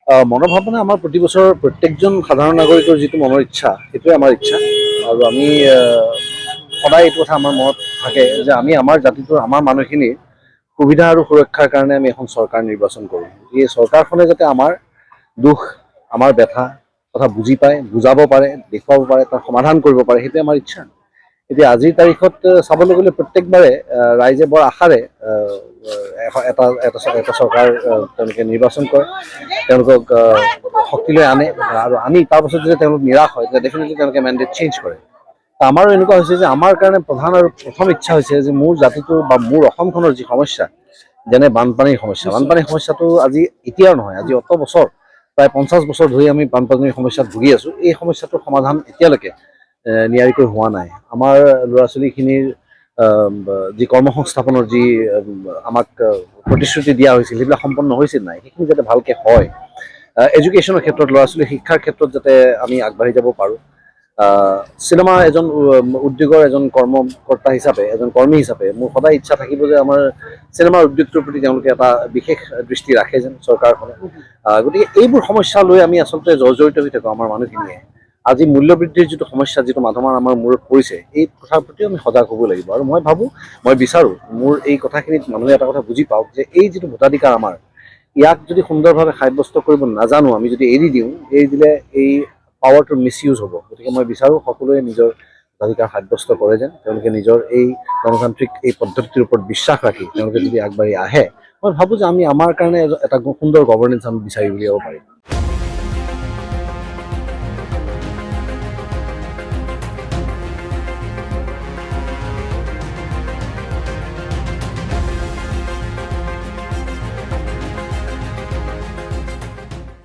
মনোভাৱনা আমাৰ প্ৰতি বছৰ প্ৰত্যেকজন সাধাৰণ নাগৰিকৰ যিটো মনৰ ইচ্ছা সেইটোৱে আমাৰ ইচ্ছা আৰু আমি সদায় এইটো কথা আমাৰ মনত থাকে যে আমি আমাৰ জাতিটোৰ আমাৰ মানুহখিনিৰ সুবিধা আৰু সুৰক্ষাৰ কাৰণে আমি এখন চৰকাৰ নিৰ্বাচন কৰোঁ। এই চৰকাৰখনে যাতে আমাৰ দুখ আমাৰ ব্যথা কথা বুজি পায়, বুজাব পাৰে, দেখুৱাব পাৰে, তাৰ সমাধান কৰিব পাৰে, সেইটোৱে আমাৰ ইচ্ছা। এতিয়া আজিৰ তাৰিখত চাবলৈ গ'লে প্ৰত্যেকবাৰে ৰাইজে বৰ আশাৰে এটা এটা এটা চৰকাৰ তেওঁলোকে নিৰ্বাচন কৰে, তেওঁলোকক শক্তিলৈ আনে আৰু আনি তাৰপাছত যদি তেওঁলোক নিৰাশ হয় তেতিয়া ডেফিনেটলি তেওঁলোকে মেণ্ডেট চেঞ্জ কৰে। আমাৰো এনেকুৱা হৈছে যে আমাৰ কাৰণে প্ৰধান আৰু প্ৰথম ইচ্ছা হৈছে যে মোৰ জাতিটোৰ বা মোৰ অসমখনৰ যি সমস্যা, যেনে বানপানীৰ সমস্যাটো আজি এতিয়াও নহয়, আজি অত বছৰ প্ৰায় 50 বছৰ ধৰি আমি বানপানীৰ সমস্যাত ভুগি আছোঁ। এই সমস্যাটোৰ সমাধান এতিয়ালৈকে নিয়াৰিকৈ হোৱা নাই। আমাৰ ল'ৰা ছোৱালীখিনিৰ যি কৰ্মসংস্থাপনৰ যি আমাক প্ৰতিশ্ৰুতি দিয়া হৈছিল সেইবিলাক সম্পন্ন হৈছিল নাই, সেইখিনি যাতে ভালকৈ হয়। এডুকেশ্যনৰ ক্ষেত্ৰত ল'ৰা ছোৱালীৰ শিক্ষাৰ ক্ষেত্ৰত যাতে আমি আগবাঢ়ি যাব পাৰোঁ। চিনেমা এজন উদ্যোগৰ এজন কৰ্মকৰ্তা হিচাপে, এজন কৰ্মী হিচাপে মোৰ সদায় ইচ্ছা থাকিব যে আমাৰ চিনেমাৰ উদ্যোগটোৰ প্ৰতি তেওঁলোকে এটা বিশেষ দৃষ্টি ৰাখে যেন চৰকাৰখনে। গতিকে এইবোৰ সমস্যা লৈ আমি আচলতে জৰ্জৰিত হৈ থাকোঁ আমাৰ মানুহখিনিয়ে। আজি মূল্যবৃদ্ধিৰ যিটো সমস্যা, যিটো মাধমাৰ আমাৰ মূৰত পৰিছে, এই কথাৰ প্ৰতিও আমি সজাগ হ'ব লাগিব। আৰু মই ভাবোঁ, মই বিচাৰোঁ মোৰ এই কথাখিনিত মানুহে এটা কথা বুজি পাওক যে এই যিটো ভোটাধিকাৰ আমাৰ, ইয়াক যদি সুন্দৰভাৱে সাব্যস্ত কৰিব নাজানো, আমি যদি এৰি দিওঁ, এৰি দিলে এই পাৱাৰটো মিছ ইউজ হ'ব। গতিকে মই বিচাৰোঁ সকলোৱে নিজৰ ভোটাধিকাৰ সাব্যস্ত কৰে যেন, তেওঁলোকে নিজৰ এই গণতান্ত্ৰিক এই পদ্ধতিটোৰ ওপৰত বিশ্বাস ৰাখি তেওঁলোকে যদি আগবাঢ়ি আহে, মই ভাবোঁ যে আমি আমাৰ কাৰণে এটা সুন্দৰ গভৰ্নেন্স আমি বিচাৰি উলিয়াব পাৰিম।